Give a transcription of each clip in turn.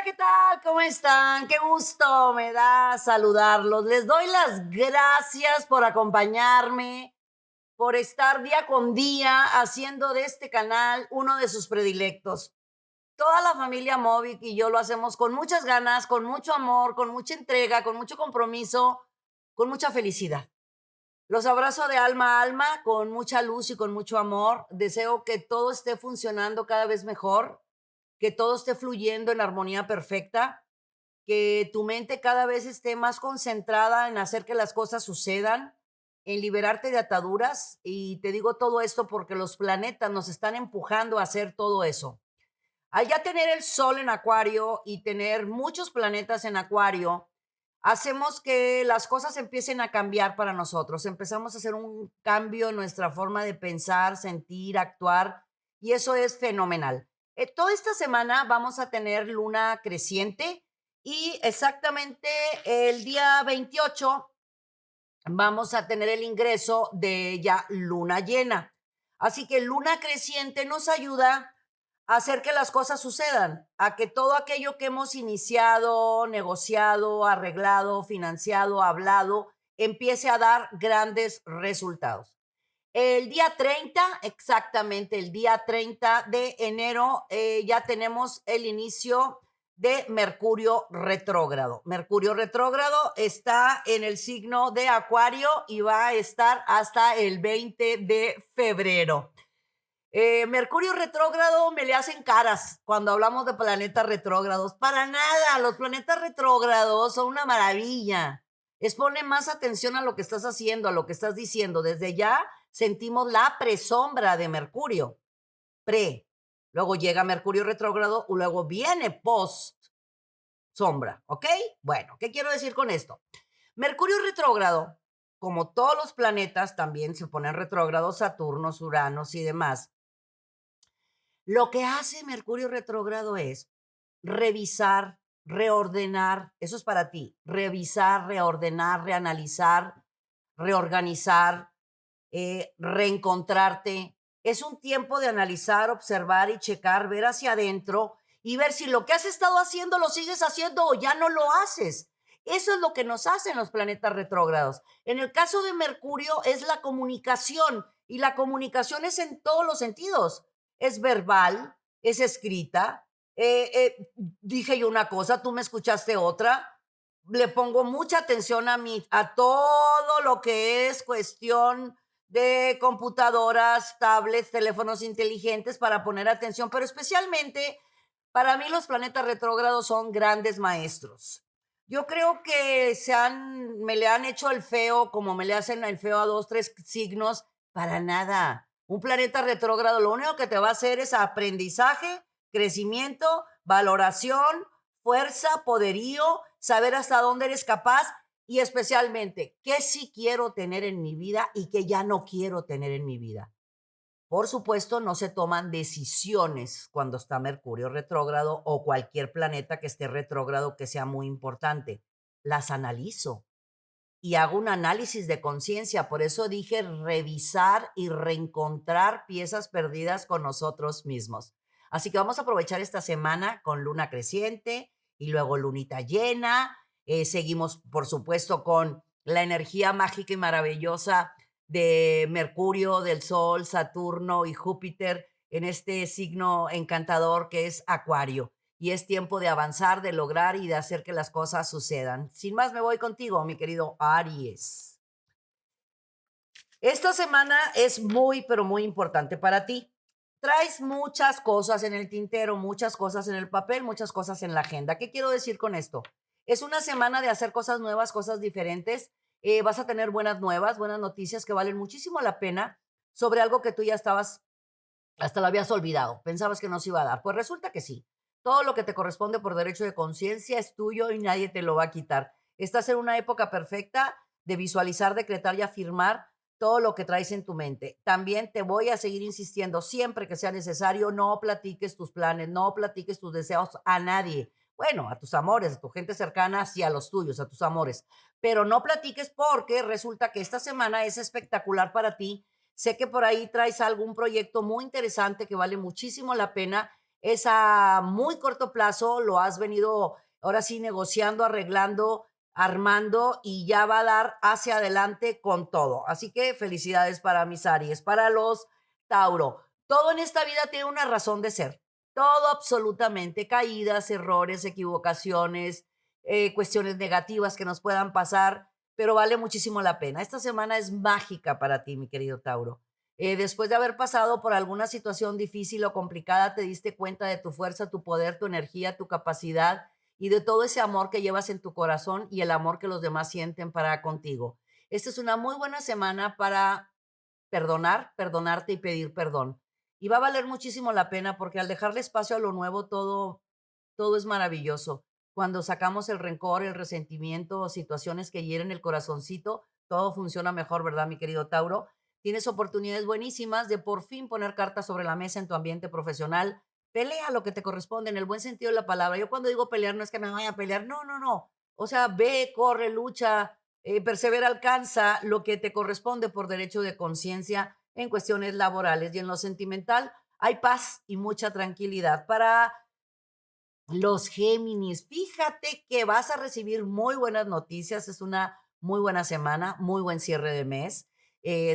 ¿qué tal? ¿Cómo están? Qué gusto me da saludarlos. Les doy las gracias por acompañarme, por estar día con día haciendo de este canal uno de sus predilectos. Toda la familia Movic y yo lo hacemos con muchas ganas, con mucho amor, con mucha entrega, con mucho compromiso, con mucha felicidad. Los abrazo de alma a alma, con mucha luz y con mucho amor. Deseo que todo esté funcionando cada vez mejor, que todo esté fluyendo en armonía perfecta, que tu mente cada vez esté más concentrada en hacer que las cosas sucedan, en liberarte de ataduras. Y te digo todo esto porque los planetas nos están empujando a hacer todo eso. Al ya tener el Sol en Acuario y tener muchos planetas en Acuario, hacemos que las cosas empiecen a cambiar para nosotros. Empezamos a hacer un cambio en nuestra forma de pensar, sentir, actuar, y eso es fenomenal. Toda esta semana vamos a tener luna creciente y exactamente el día 28 vamos a tener el ingreso de ya luna llena. Así que luna creciente nos ayuda a hacer que las cosas sucedan, a que todo aquello que hemos iniciado, negociado, arreglado, financiado, hablado, empiece a dar grandes resultados. El día 30, exactamente el día 30 de enero, ya tenemos el inicio de Mercurio retrógrado. Mercurio retrógrado está en el signo de Acuario y va a estar hasta el 20 de febrero. Mercurio retrógrado me le hacen caras cuando hablamos de planetas retrógrados. Para nada, los planetas retrógrados son una maravilla. Es ponle más atención a lo que estás haciendo, a lo que estás diciendo. Desde ya sentimos la presombra de Mercurio. Pre. Luego llega Mercurio retrógrado y luego viene post sombra. ¿Ok? Bueno, ¿qué quiero decir con esto? Mercurio retrógrado, como todos los planetas, también se ponen retrógrados, Saturno, Urano y demás. Lo que hace Mercurio retrógrado es revisar, reordenar, eso es para ti, revisar, reordenar, reanalizar, reorganizar, reencontrarte. Es un tiempo de analizar, observar y checar, ver hacia adentro y ver si lo que has estado haciendo lo sigues haciendo o ya no lo haces. Eso es lo que nos hacen los planetas retrógrados. En el caso de Mercurio es la comunicación y la comunicación es en todos los sentidos. Es verbal, es escrita. Dije yo una cosa, tú me escuchaste otra. Le pongo mucha atención a todo lo que es cuestión de computadoras, tablets, teléfonos inteligentes para poner atención, pero especialmente para mí los planetas retrógrados son grandes maestros. Yo creo que me le han hecho el feo como me le hacen el feo a dos, tres signos, para nada. Un planeta retrógrado lo único que te va a hacer es aprendizaje, crecimiento, valoración, fuerza, poderío, saber hasta dónde eres capaz y especialmente qué sí quiero tener en mi vida y qué ya no quiero tener en mi vida. Por supuesto, no se toman decisiones cuando está Mercurio retrógrado o cualquier planeta que esté retrógrado que sea muy importante. Las analizo y hago un análisis de conciencia. Por eso dije revisar y reencontrar piezas perdidas con nosotros mismos. Así que vamos a aprovechar esta semana con luna creciente y luego lunita llena. Seguimos, por supuesto, con la energía mágica y maravillosa de Mercurio, del Sol, Saturno y Júpiter en este signo encantador que es Acuario. Y es tiempo de avanzar, de lograr y de hacer que las cosas sucedan. Sin más, me voy contigo, mi querido Aries. Esta semana es muy, pero muy importante para ti. Traes muchas cosas en el tintero, muchas cosas en el papel, muchas cosas en la agenda. ¿Qué quiero decir con esto? Es una semana de hacer cosas nuevas, cosas diferentes. Vas a tener buenas nuevas, buenas noticias que valen muchísimo la pena sobre algo que tú ya estabas, hasta lo habías olvidado. Pensabas que no se iba a dar. Pues resulta que sí. Todo lo que te corresponde por derecho de conciencia es tuyo y nadie te lo va a quitar. Estás en una época perfecta de visualizar, decretar y afirmar todo lo que traes en tu mente. También te voy a seguir insistiendo siempre que sea necesario, no platiques tus planes, no platiques tus deseos a nadie. Bueno, a tus amores, a tu gente cercana, sí, a los tuyos, a tus amores. Pero no platiques porque resulta que esta semana es espectacular para ti. Sé que por ahí traes algún proyecto muy interesante que vale muchísimo la pena es a muy corto plazo, lo has venido ahora sí negociando, arreglando, armando y ya va a dar hacia adelante con todo. Así que felicidades para mis Aries, para los Tauro. Todo en esta vida tiene una razón de ser. Todo absolutamente, caídas, errores, equivocaciones, cuestiones negativas que nos puedan pasar, pero vale muchísimo la pena. Esta semana es mágica para ti, mi querido Tauro. Después de haber pasado por alguna situación difícil o complicada, te diste cuenta de tu fuerza, tu poder, tu energía, tu capacidad y de todo ese amor que llevas en tu corazón y el amor que los demás sienten para contigo. Esta es una muy buena semana para perdonar, perdonarte y pedir perdón. Y va a valer muchísimo la pena porque al dejarle espacio a lo nuevo, todo es maravilloso. Cuando sacamos el rencor, el resentimiento o situaciones que hieren el corazoncito, todo funciona mejor, ¿verdad, mi querido Tauro? Tienes oportunidades buenísimas de por fin poner cartas sobre la mesa en tu ambiente profesional. Pelea lo que te corresponde en el buen sentido de la palabra. Yo cuando digo pelear no es que me vaya a pelear, no, no, no. O sea, ve, corre, lucha, persevera, alcanza lo que te corresponde por derecho de conciencia en cuestiones laborales y en lo sentimental. Hay paz y mucha tranquilidad. Para los Géminis, fíjate que vas a recibir muy buenas noticias, es una muy buena semana, muy buen cierre de mes,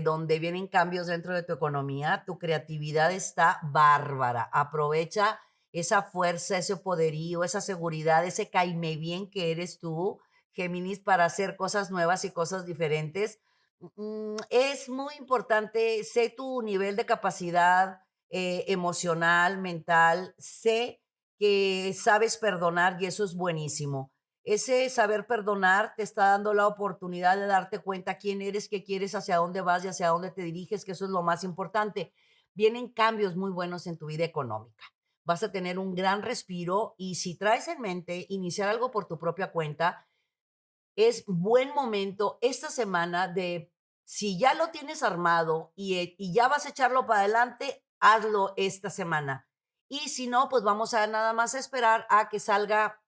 donde vienen cambios dentro de tu economía, tu creatividad está bárbara, aprovecha esa fuerza, ese poderío, esa seguridad, ese caime bien que eres tú, Géminis, para hacer cosas nuevas y cosas diferentes. Es muy importante, sé tu nivel de capacidad emocional, mental, sé que sabes perdonar y eso es buenísimo. Ese saber perdonar te está dando la oportunidad de darte cuenta quién eres, qué quieres, hacia dónde vas y hacia dónde te diriges, que eso es lo más importante. Vienen cambios muy buenos en tu vida económica. Vas a tener un gran respiro y si traes en mente iniciar algo por tu propia cuenta, es buen momento esta semana de, si ya lo tienes armado y ya vas a echarlo para adelante, hazlo esta semana. Y si no, pues vamos a nada más esperar a que salga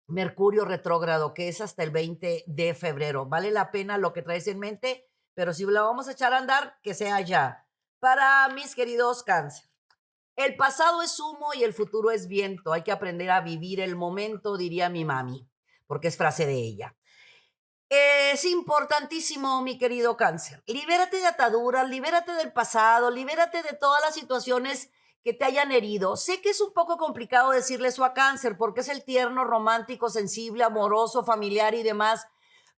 Mercurio retrógrado, que es hasta el 20 de febrero. Vale la pena lo que traes en mente, pero si la vamos a echar a andar, que sea ya. Para mis queridos cáncer, el pasado es humo y el futuro es viento. Hay que aprender a vivir el momento, diría mi mami, porque es frase de ella. Es importantísimo, mi querido cáncer. Libérate de ataduras, libérate del pasado, libérate de todas las situaciones que te hayan herido. Sé que es un poco complicado decirle eso a cáncer porque es el tierno, romántico, sensible, amoroso, familiar y demás.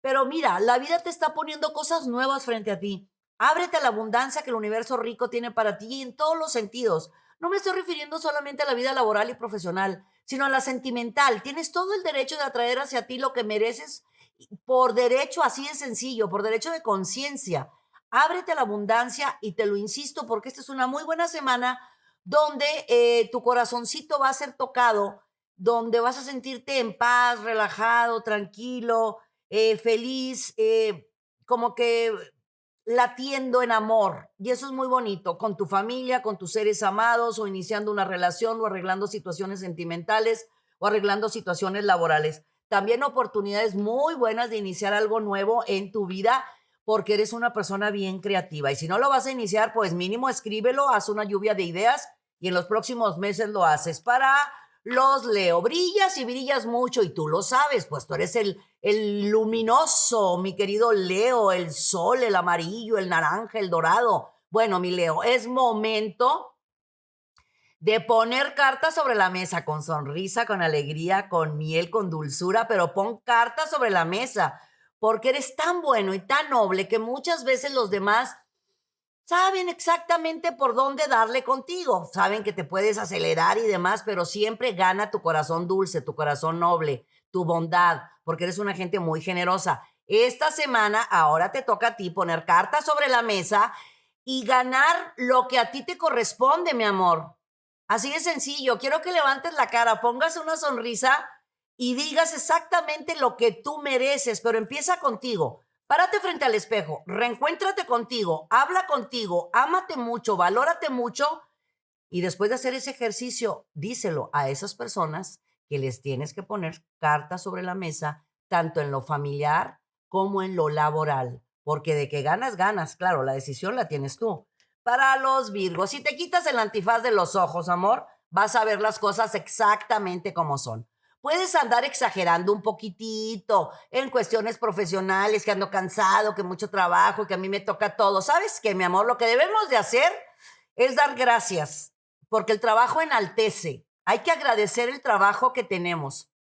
Pero mira, la vida te está poniendo cosas nuevas frente a ti. Ábrete a la abundancia que el universo rico tiene para ti en todos los sentidos. No me estoy refiriendo solamente a la vida laboral y profesional, sino a la sentimental. Tienes todo el derecho de atraer hacia ti lo que mereces por derecho, así de sencillo, por derecho de conciencia. Ábrete a la abundancia y te lo insisto porque esta es una muy buena semana donde tu corazoncito va a ser tocado, donde vas a sentirte en paz, relajado, tranquilo, feliz, como que latiendo en amor. Y eso es muy bonito, con tu familia, con tus seres amados, o iniciando una relación, o arreglando situaciones sentimentales, o arreglando situaciones laborales. También oportunidades muy buenas de iniciar algo nuevo en tu vida, porque eres una persona bien creativa. Y si no lo vas a iniciar, pues mínimo escríbelo, haz una lluvia de ideas y en los próximos meses lo haces. Para los Leo, brillas y brillas mucho y tú lo sabes, pues tú eres el luminoso, mi querido Leo, el sol, el amarillo, el naranja, el dorado. Bueno, mi Leo, es momento de poner cartas sobre la mesa con sonrisa, con alegría, con miel, con dulzura, pero pon cartas sobre la mesa, porque eres tan bueno y tan noble que muchas veces los demás saben exactamente por dónde darle contigo, saben que te puedes acelerar y demás, pero siempre gana tu corazón dulce, tu corazón noble, tu bondad, porque eres una gente muy generosa. Esta semana ahora te toca a ti poner cartas sobre la mesa y ganar lo que a ti te corresponde, mi amor. Así de sencillo, quiero que levantes la cara, pongas una sonrisa y digas exactamente lo que tú mereces, pero empieza contigo. Párate frente al espejo, reencuéntrate contigo, habla contigo, ámate mucho, valórate mucho y después de hacer ese ejercicio, díselo a esas personas que les tienes que poner cartas sobre la mesa, tanto en lo familiar como en lo laboral, porque de que ganas, ganas, claro, la decisión la tienes tú. Para los Virgos, si te quitas el antifaz de los ojos, amor, vas a ver las cosas exactamente como son. Puedes andar exagerando un poquitito en cuestiones profesionales, que ando cansado, que mucho trabajo, que a mí me toca todo. ¿Sabes qué, mi amor? Lo que debemos de hacer es dar gracias, porque el trabajo enaltece. Hay que agradecer el trabajo que tenemos,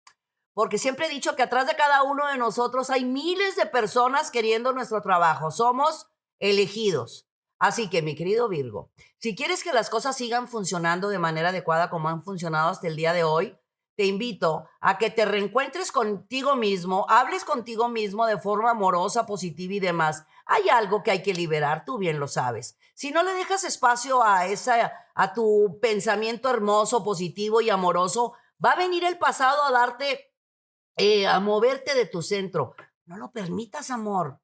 porque siempre he dicho que atrás de cada uno de nosotros hay miles de personas queriendo nuestro trabajo. Somos elegidos. Así que, mi querido Virgo, si quieres que las cosas sigan funcionando de manera adecuada como han funcionado hasta el día de hoy, te invito a que te reencuentres contigo mismo, hables contigo mismo de forma amorosa, positiva y demás. Hay algo que hay que liberar, tú bien lo sabes. Si no le dejas espacio a tu pensamiento hermoso, positivo y amoroso, va a venir el pasado a darte, a moverte de tu centro. No lo permitas, amor.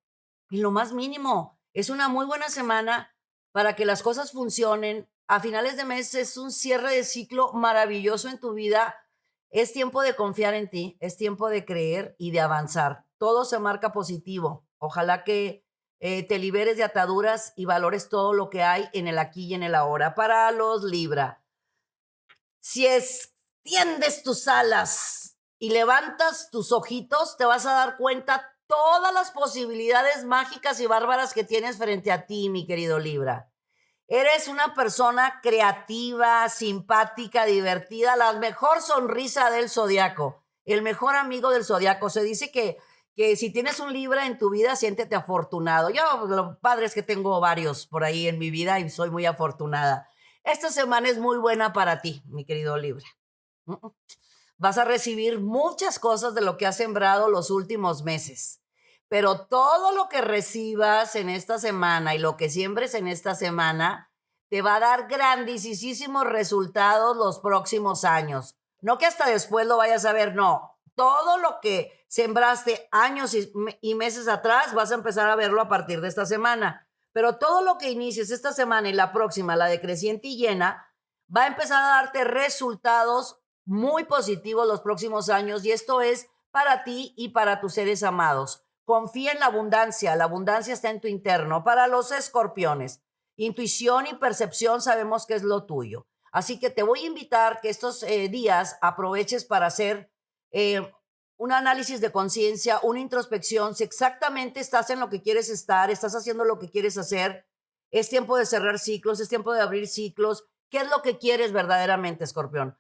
Y lo más mínimo, es una muy buena semana para que las cosas funcionen. A finales de mes es un cierre de ciclo maravilloso en tu vida. Es tiempo de confiar en ti, es tiempo de creer y de avanzar. Todo se marca positivo. Ojalá que te liberes de ataduras y valores todo lo que hay en el aquí y en el ahora. Para los Libra, si extiendes tus alas y levantas tus ojitos, te vas a dar cuenta todas las posibilidades mágicas y bárbaras que tienes frente a ti, mi querido Libra. Eres una persona creativa, simpática, divertida, la mejor sonrisa del zodiaco, el mejor amigo del zodiaco. Se dice que si tienes un Libra en tu vida, siéntete afortunado. Yo, lo padre es que tengo varios por ahí en mi vida y soy muy afortunada. Esta semana es muy buena para ti, mi querido Libra. Vas a recibir muchas cosas de lo que has sembrado los últimos meses, pero todo lo que recibas en esta semana y lo que siembres en esta semana te va a dar grandísimos resultados los próximos años. No que hasta después lo vayas a ver, no. Todo lo que sembraste años y meses atrás vas a empezar a verlo a partir de esta semana. Pero todo lo que inicies esta semana y la próxima, la de creciente y llena, va a empezar a darte resultados muy positivos los próximos años, y esto es para ti y para tus seres amados. Confía en la abundancia está en tu interno. Para los escorpiones, intuición y percepción sabemos que es lo tuyo. Así que te voy a invitar que estos días aproveches para hacer un análisis de conciencia, una introspección, si exactamente estás en lo que quieres estar, estás haciendo lo que quieres hacer. Es tiempo de cerrar ciclos, es tiempo de abrir ciclos. ¿Qué es lo que quieres verdaderamente, escorpión?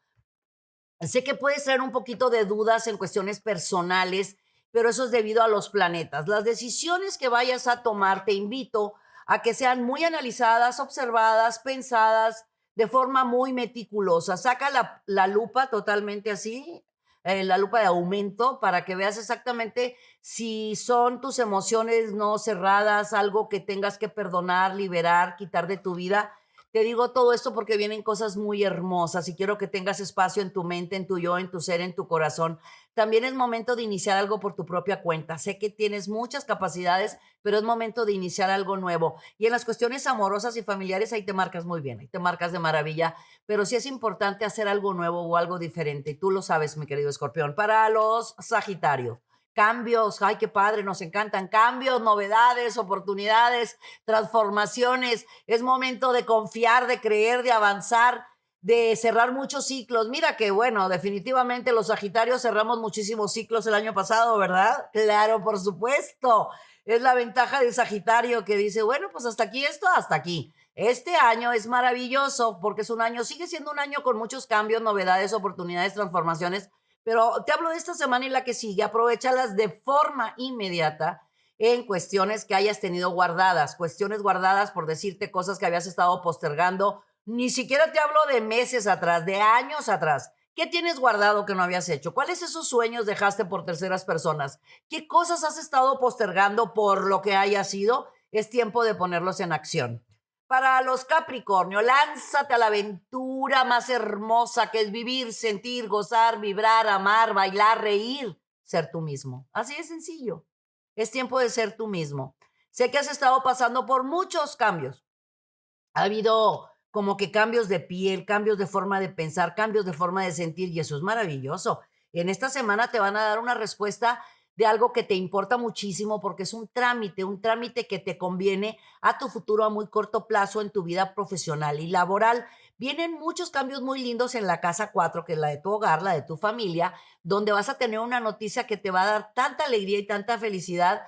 Sé que puedes traer un poquito de dudas en cuestiones personales, pero eso es debido a los planetas. Las decisiones que vayas a tomar, te invito a que sean muy analizadas, observadas, pensadas de forma muy meticulosa. Saca la lupa totalmente así, la lupa de aumento, para que veas exactamente si son tus emociones no cerradas, algo que tengas que perdonar, liberar, quitar de tu vida. Te digo todo esto porque vienen cosas muy hermosas y quiero que tengas espacio en tu mente, en tu yo, en tu ser, en tu corazón. También es momento de iniciar algo por tu propia cuenta. Sé que tienes muchas capacidades, pero es momento de iniciar algo nuevo. Y en las cuestiones amorosas y familiares, ahí te marcas muy bien, ahí te marcas de maravilla, pero sí es importante hacer algo nuevo o algo diferente. Y tú lo sabes, mi querido escorpión. Para los Sagitario, cambios, ay, qué padre, nos encantan cambios, novedades, oportunidades, transformaciones. Es momento de confiar, de creer, de avanzar, de cerrar muchos ciclos. Mira que bueno, definitivamente los Sagitarios cerramos muchísimos ciclos el año pasado, ¿verdad? Claro, por supuesto. Es la ventaja de Sagitario, que dice, bueno, pues hasta aquí esto, hasta aquí. Este año es maravilloso porque es un año, sigue siendo un año con muchos cambios, novedades, oportunidades, transformaciones, pero te hablo de esta semana y la que sigue. Aprovéchalas de forma inmediata en cuestiones que hayas tenido guardadas, cuestiones guardadas por decirte cosas que habías estado postergando. Ni siquiera te hablo de meses atrás, de años atrás. ¿Qué tienes guardado que no habías hecho? ¿Cuáles esos sueños dejaste por terceras personas? ¿Qué cosas has estado postergando por lo que haya sido? Es tiempo de ponerlos en acción. Para los Capricornio, lánzate a la aventura más hermosa, que es vivir, sentir, gozar, vibrar, amar, bailar, reír, ser tú mismo. Así de sencillo. Es tiempo de ser tú mismo. Sé que has estado pasando por muchos cambios. Ha habido como que cambios de piel, cambios de forma de pensar, cambios de forma de sentir, y eso es maravilloso. En esta semana te van a dar una respuesta de algo que te importa muchísimo, porque es un trámite que te conviene a tu futuro a muy corto plazo en tu vida profesional y laboral. Vienen muchos cambios muy lindos en la casa 4, que es la de tu hogar, la de tu familia, donde vas a tener una noticia que te va a dar tanta alegría y tanta felicidad.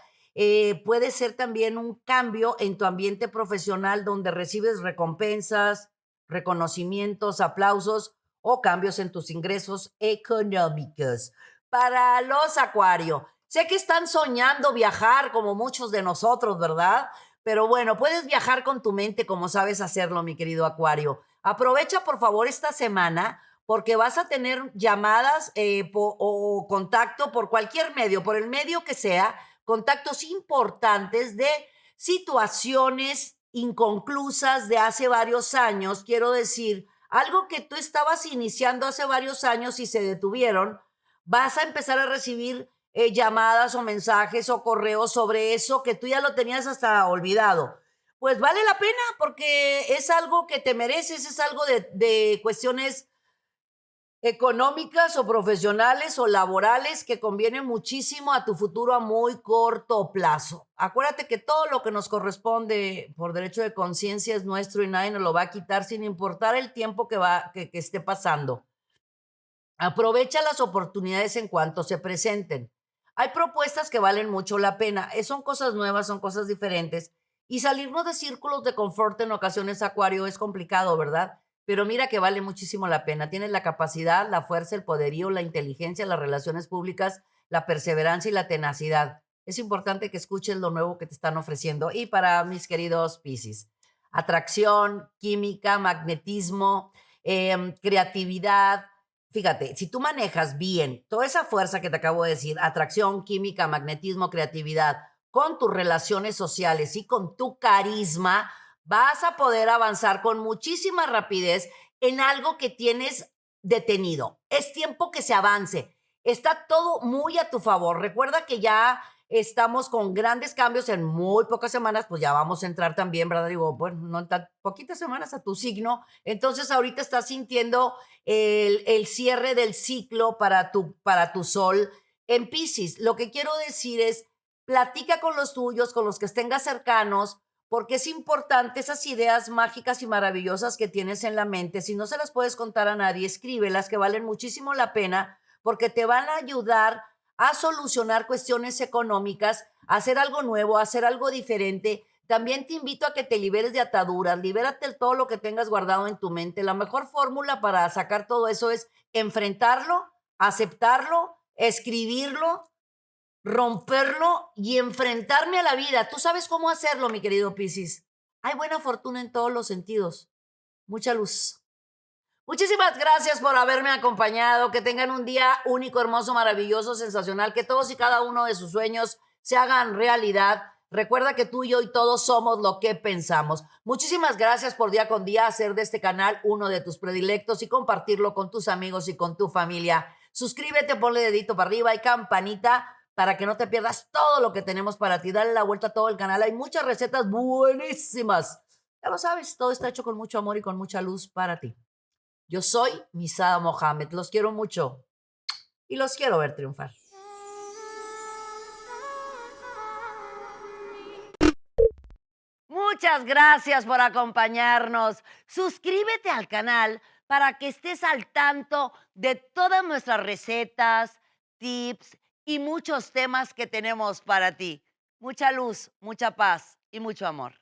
Puede ser también un cambio en tu ambiente profesional donde recibes recompensas, reconocimientos, aplausos o cambios en tus ingresos económicos. Para los Acuario, sé que están soñando viajar como muchos de nosotros, ¿verdad? Pero bueno, puedes viajar con tu mente como sabes hacerlo, mi querido Acuario. Aprovecha por favor esta semana porque vas a tener llamadas o contacto por cualquier medio, por el medio que sea, contactos importantes de situaciones inconclusas de hace varios años. Quiero decir, algo que tú estabas iniciando hace varios años y se detuvieron, vas a empezar a recibir llamadas o mensajes o correos sobre eso que tú ya lo tenías hasta olvidado. Pues vale la pena porque es algo que te mereces, es algo de cuestiones económicas o profesionales o laborales que convienen muchísimo a tu futuro a muy corto plazo. Acuérdate que todo lo que nos corresponde por derecho de conciencia es nuestro y nadie nos lo va a quitar sin importar el tiempo que esté pasando. Aprovecha las oportunidades en cuanto se presenten. Hay propuestas que valen mucho la pena. Son cosas nuevas, son cosas diferentes. Y salirnos de círculos de confort en ocasiones, Acuario, es complicado, ¿verdad? Pero mira que vale muchísimo la pena. Tienes la capacidad, la fuerza, el poderío, la inteligencia, las relaciones públicas, la perseverancia y la tenacidad. Es importante que escuches lo nuevo que te están ofreciendo. Y para mis queridos Piscis, atracción, química, magnetismo, creatividad. Fíjate, si tú manejas bien toda esa fuerza que te acabo de decir, atracción, química, magnetismo, creatividad, con tus relaciones sociales y con tu carisma, vas a poder avanzar con muchísima rapidez en algo que tienes detenido. Es tiempo que se avance. Está todo muy a tu favor. Recuerda que ya estamos con grandes cambios en muy pocas semanas, pues ya vamos a entrar también, ¿verdad? Digo, bueno, no en tan poquitas semanas a tu signo. Entonces ahorita estás sintiendo el cierre del ciclo para tu sol en Piscis. Lo que quiero decir es, platica con los tuyos, con los que tengas cercanos, porque es importante esas ideas mágicas y maravillosas que tienes en la mente. Si no se las puedes contar a nadie, escríbelas, que valen muchísimo la pena, porque te van a ayudar a solucionar cuestiones económicas, a hacer algo nuevo, a hacer algo diferente. También te invito a que te liberes de ataduras, libérate de todo lo que tengas guardado en tu mente. La mejor fórmula para sacar todo eso es enfrentarlo, aceptarlo, escribirlo, romperlo y enfrentarme a la vida. Tú sabes cómo hacerlo, mi querido Piscis. Hay buena fortuna en todos los sentidos. Mucha luz. Muchísimas gracias por haberme acompañado. Que tengan un día único, hermoso, maravilloso, sensacional. Que todos y cada uno de sus sueños se hagan realidad. Recuerda que tú y yo y todos somos lo que pensamos. Muchísimas gracias por día con día hacer de este canal uno de tus predilectos y compartirlo con tus amigos y con tu familia. Suscríbete, ponle dedito para arriba y campanita para que no te pierdas todo lo que tenemos para ti. Dale la vuelta a todo el canal. Hay muchas recetas buenísimas. Ya lo sabes, todo está hecho con mucho amor y con mucha luz para ti. Yo soy Misada Mohamed. Los quiero mucho y los quiero ver triunfar. Muchas gracias por acompañarnos. Suscríbete al canal para que estés al tanto de todas nuestras recetas, tips y muchos temas que tenemos para ti. Mucha luz, mucha paz y mucho amor.